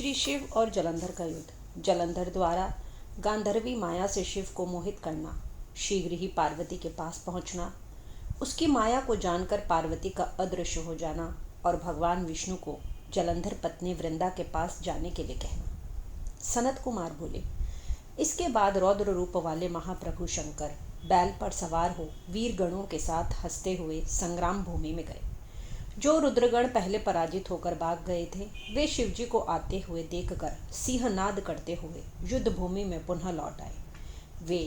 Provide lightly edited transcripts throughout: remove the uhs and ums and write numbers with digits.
श्री शिव और जलंधर का युद्ध। जलंधर द्वारा गांधर्वी माया से शिव को मोहित करना, शीघ्र ही पार्वती के पास पहुंचना, उसकी माया को जानकर पार्वती का अदृश्य हो जाना और भगवान विष्णु को जलंधर पत्नी वृंदा के पास जाने के लिए कहना। सनत कुमार बोले, इसके बाद रौद्र रूप वाले महाप्रभु शंकर बैल पर सवार हो वीर गणों के साथ हंसते हुए संग्राम भूमि में गए। जो रुद्रगण पहले पराजित होकर भाग गए थे, वे शिवजी को आते हुए देखकर सिंहनाद करते हुए युद्ध भूमि में पुनः लौट आए। वे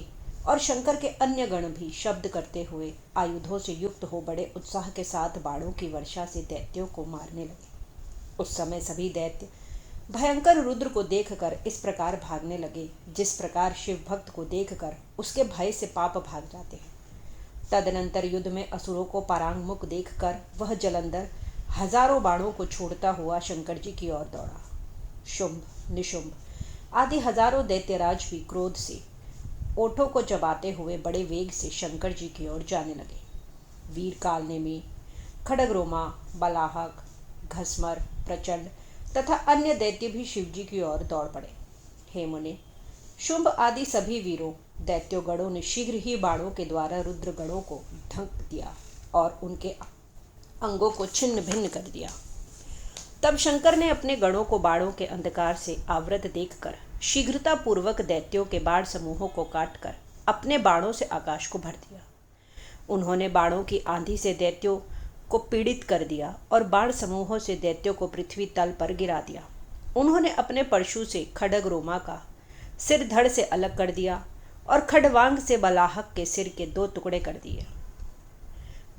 और शंकर के अन्य गण भी शब्द करते हुए आयुधों से युक्त हो बड़े उत्साह के साथ बाणों की वर्षा से दैत्यों को मारने लगे। उस समय सभी दैत्य भयंकर रुद्र को देखकर इस प्रकार भागने लगे, जिस प्रकार शिव भक्त को देखकर उसके भय से पाप भाग जाते हैं। तदनंतर युद्ध में असुरों को परांगमुख देखकर वह जलंधर हजारों बाणों को छोड़ता हुआ शंकर जी की ओर दौड़ा। शुंभ, निशुंभ आदि हजारों दैत्यराज भी क्रोध से ओठों को चबाते हुए बड़े वेग से शंकर जी की ओर जाने लगे। वीर कालनेमी, खड़गरोमा, बलाहक, घसमर, प्रचंड तथा अन्य दैत्य भी शिवजी की ओर दौड़ पड़े। हे मुने, शुंभ आदि सभी वीरों दैत्यों गणों ने शीघ्र ही बाणों के द्वारा रुद्र गणों को ढंक दिया और उनके अंगों को छिन्न भिन्न कर दिया। तब शंकर ने अपने गणों को बाणों के अंधकार से आवृत देखकर शीघ्रता पूर्वक दैत्यों के बाण समूहों को काटकर अपने बाणों से आकाश को भर दिया। उन्होंने बाणों की आंधी से दैत्यों को पीड़ित कर दिया और बाण समूहों से दैत्यों को पृथ्वी तल पर गिरा दिया। उन्होंने अपने परशु से खड्ग रोमा का सिर धड़ से अलग कर दिया और खडवांग से बलाहक के सिर के 2 टुकड़े कर दिए।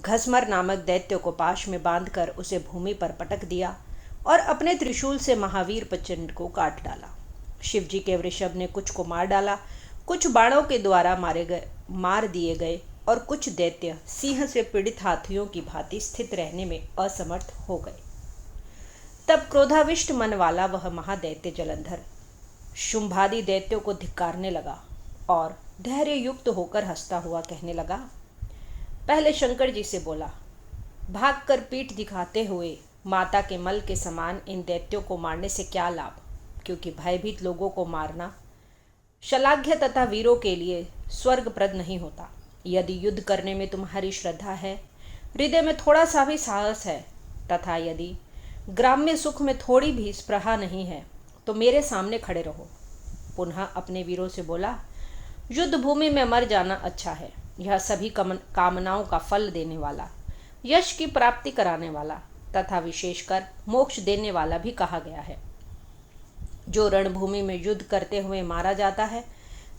घसमर नामक दैत्य को पाश में बांधकर उसे भूमि पर पटक दिया और अपने त्रिशूल से महावीर प्रचंड को काट डाला। शिवजी के वृषभ ने कुछ को मार डाला, कुछ बाणों के द्वारा मार दिए गए और कुछ दैत्य सिंह से पीड़ित हाथियों की भांति स्थित रहने में असमर्थ हो गए। तब क्रोधाविष्ट मन वाला वह महादैत्य जलंधर शुंभादि दैत्यों को धिक्कारने लगा और धैर्य युक्त होकर हंसता हुआ कहने लगा। पहले शंकर जी से बोला, भागकर पीठ दिखाते हुए माता के मल के समान इन दैत्यों को मारने से क्या लाभ, क्योंकि भयभीत लोगों को मारना शलाघ्य तथा वीरों के लिए स्वर्गप्रद नहीं होता। यदि युद्ध करने में तुम्हारी श्रद्धा है, हृदय में थोड़ा सा भी साहस है तथा यदि ग्राम्य सुख में थोड़ी भी स्पृहा नहीं है, तो मेरे सामने खड़े रहो। पुनः अपने वीरों से बोला, युद्ध भूमि में मर जाना अच्छा है। यह सभी कामनाओं का फल देने वाला, यश की प्राप्ति कराने वाला तथा विशेषकर मोक्ष देने वाला भी कहा गया है। जो रणभूमि में युद्ध करते हुए मारा जाता है,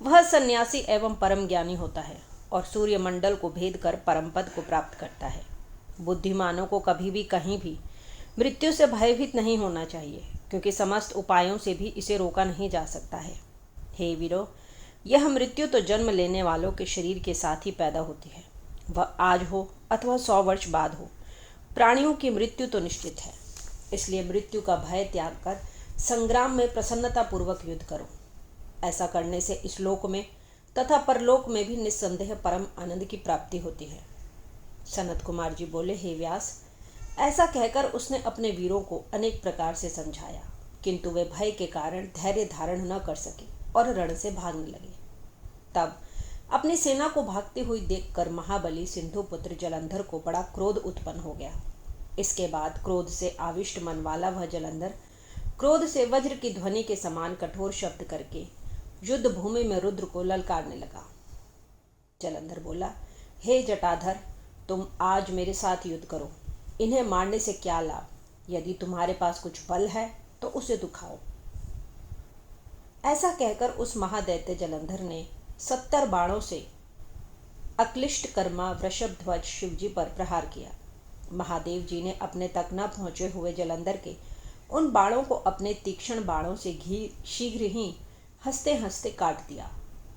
वह सन्यासी एवं परम ज्ञानी होता है और सूर्यमंडल को भेद कर परम पद को प्राप्त करता है। बुद्धिमानों को कभी भी कहीं भी मृत्यु से भयभीत नहीं होना चाहिए, क्योंकि समस्त उपायों से भी इसे रोका नहीं जा सकता है। हे वीरो, यह मृत्यु तो जन्म लेने वालों के शरीर के साथ ही पैदा होती है। वह आज हो अथवा 100 वर्ष बाद हो, प्राणियों की मृत्यु तो निश्चित है। इसलिए मृत्यु का भय त्याग कर संग्राम में प्रसन्नतापूर्वक युद्ध करो। ऐसा करने से इस लोक में तथा परलोक में भी निस्संदेह परम आनंद की प्राप्ति होती है। सनत कुमार जी बोले, हे व्यास, ऐसा कहकर उसने अपने वीरों को अनेक प्रकार से समझाया, किंतु वे भय के कारण धैर्य धारण न कर सके और रण से भागने लगे। तब अपनी सेना को भागती हुई देखकर महाबली सिंधुपुत्र जलंधर को बड़ा क्रोध उत्पन्न हो गया। इसके बाद क्रोध से आविष्ट मन वाला वह जलंधर क्रोध से वज्र की ध्वनि के समान कठोर शब्द करके युद्ध भूमि में रुद्र को ललकारने लगा। जलंधर बोला, हे जटाधर, तुम आज मेरे साथ युद्ध करो। इन्हें मारने से क्या लाभ? यदि तुम्हारे पास कुछ बल है तो उसे दिखाओ। ऐसा कहकर उस महादैत्य जलंधर ने 70 बाणों से अक्लिष्ट कर्मा वृषभध्वज शिवजी पर प्रहार किया। महादेव जी ने अपने तक न पहुंचे हुए जलंधर के उन बाणों को अपने तीक्ष्ण बाणों से शीघ्र ही हंसते हंसते काट दिया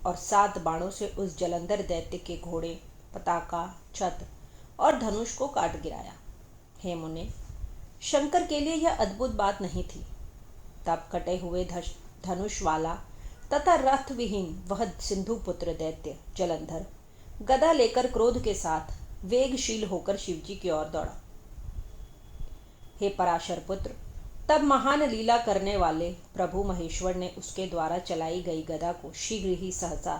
और 7 बाणों से उस जलंधर दैत्य के घोड़े, पताका, छत्र और धनुष को काट गिराया। हे मुने, शंकर के लिए यह अद्भुत बात नहीं थी। तब कटे हुए धनुष वाला तथा रथ विहीन वह सिंधुपुत्र दैत्य जलंधर गदा लेकर क्रोध के साथ वेगशील होकर शिवजी की ओर दौड़ा। हे पराशर पुत्र, तब महान लीला करने वाले प्रभु महेश्वर ने उसके द्वारा चलाई गई गदा को शीघ्र ही सहसा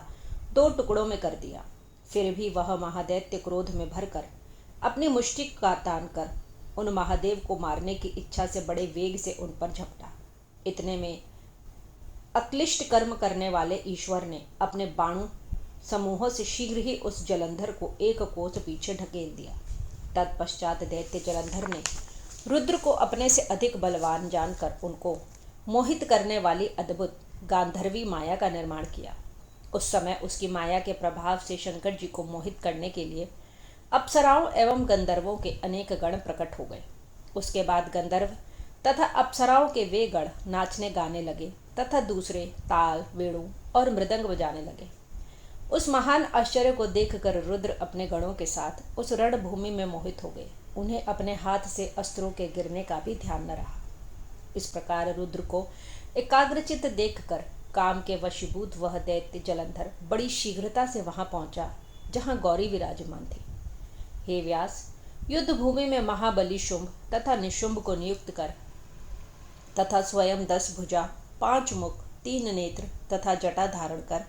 2 टुकड़ों में कर दिया। फिर भी वह महादैत्य क्रोध में भरकर अपनी मुष्टि का तान कर उन महादेव को मारने की इच्छा से बड़े वेग से उन पर झपटा। इतने में अक्लिष्ट कर्म करने वाले ईश्वर ने अपने बाणों समूहों से शीघ्र ही उस जलंधर को 1 कोस पीछे ढकेल दिया। तत्पश्चात दैत्य जलंधर ने रुद्र को अपने से अधिक बलवान जानकर उनको मोहित करने वाली अद्भुत गांधर्वी माया का निर्माण किया। उस समय उसकी माया के प्रभाव से शंकर जी को मोहित करने के लिए अप्सराओं एवं गंधर्वों के अनेक गण प्रकट हो गए। उसके बाद गंधर्व तथा अप्सराओं के वे गण नाचने गाने लगे तथा दूसरे ताल, वेणु और मृदंग बजाने लगे। उस महान आश्चर्य को देखकर रुद्र अपने गणों के साथ उस रणभूमि में मोहित हो गए। उन्हें अपने हाथ से अस्त्रों के गिरने का भी ध्यान न रहा। इस प्रकार रुद्र को एकाग्रचित्त देखकर काम के वशीभूत वह दैत्य जलंधर बड़ी शीघ्रता से वहां पहुंचा जहां गौरी विराजमान थी। हे व्यास, युद्ध भूमि में महाबली शुंभ तथा निशुंभ को नियुक्त कर तथा स्वयं 10 भुजा, 5 मुख, 3 नेत्र तथा जटा धारण कर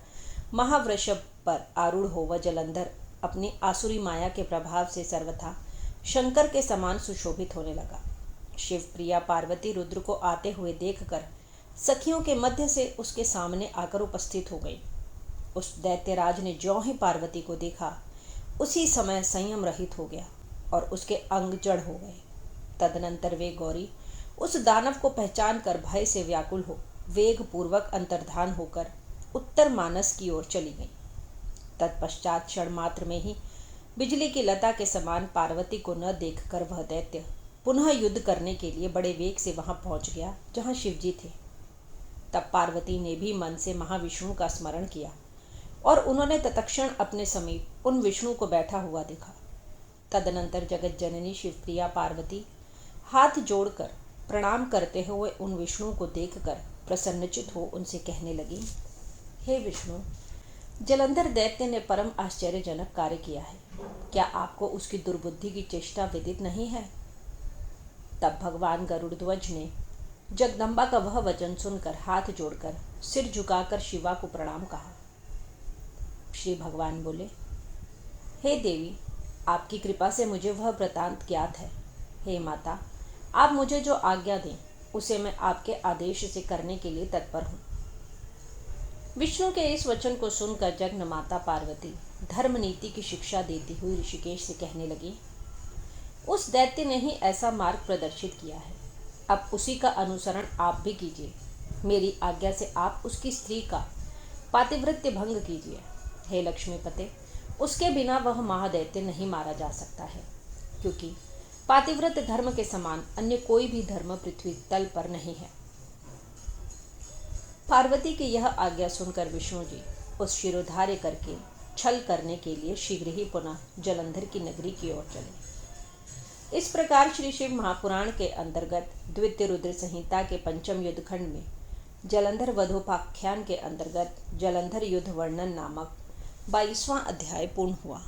महावृषभ पर आरूढ़ हो वह जलंधर अपनी आसुरी माया के प्रभाव से सर्वथा शंकर के समान सुशोभित होने लगा। शिव प्रिया पार्वती रुद्र को आते हुए देखकर सखियों के मध्य से उसके सामने आकर उपस्थित हो गई। उस दैत्यराज ने ज्यों ही पार्वती को देखा उसी समय संयम रहित हो गया और उसके अंग जड़ हो गए। तदनंतर वे गौरी उस दानव को पहचान कर भय से व्याकुल हो वेग पूर्वक अंतर्धान होकर उत्तर मानस की ओर चली गई। तत्पश्चात क्षण मात्र में ही बिजली की लता के समान पार्वती को न देखकर वह दैत्य पुनः युद्ध करने के लिए बड़े वेग से वहां पहुंच गया जहां शिवजी थे। तब पार्वती ने भी मन से महाविष्णु का स्मरण किया और उन्होंने तत्क्षण अपने समीप उन विष्णु को बैठा हुआ देखा। तदनंतर जगत जननी शिवप्रिया पार्वती हाथ जोड़कर प्रणाम करते हुए उन विष्णु को देखकर प्रसन्नचित हो उनसे कहने लगी, हे विष्णु, जलंधर दैत्य ने परम आश्चर्यजनक कार्य किया है। क्या आपको उसकी दुर्बुद्धि की चेष्टा विदित नहीं है? तब भगवान गरुड़ध्वज ने जगदम्बा का वह वचन सुनकर हाथ जोड़कर सिर झुकाकर शिवा को प्रणाम कहा। श्री भगवान बोले, हे देवी, आपकी कृपा से मुझे वह वृतांत ज्ञात है। हे माता, आप मुझे जो आज्ञा दें उसे मैं आपके आदेश से करने के लिए तत्पर हूँ। विष्णु के इस वचन को सुनकर जगन माता पार्वती धर्म नीति की शिक्षा देती हुई ऋषिकेश से कहने लगी, उस दैत्य ने ही ऐसा मार्ग प्रदर्शित किया है, अब उसी का अनुसरण आप भी कीजिए। मेरी आज्ञा से आप उसकी स्त्री का पातिव्रत्य भंग कीजिए। हे लक्ष्मीपते, उसके बिना वह महादैत्य नहीं मारा जा सकता है, क्योंकि पातिव्रत धर्म के समान अन्य कोई भी धर्म पृथ्वी तल पर नहीं है। पार्वती की यह आज्ञा सुनकर विष्णु जी उस शिरोधार्य करके छल करने के लिए शीघ्र ही पुनः जलंधर की नगरी की ओर चले। इस प्रकार श्री शिव महापुराण के अंतर्गत द्वितीय रुद्र संहिता के 5वें युद्धखंड में जलंधर वधोपाख्यान के अंतर्गत जलंधर युद्ध वर्णन नामक 22वां अध्याय पूर्ण हुआ।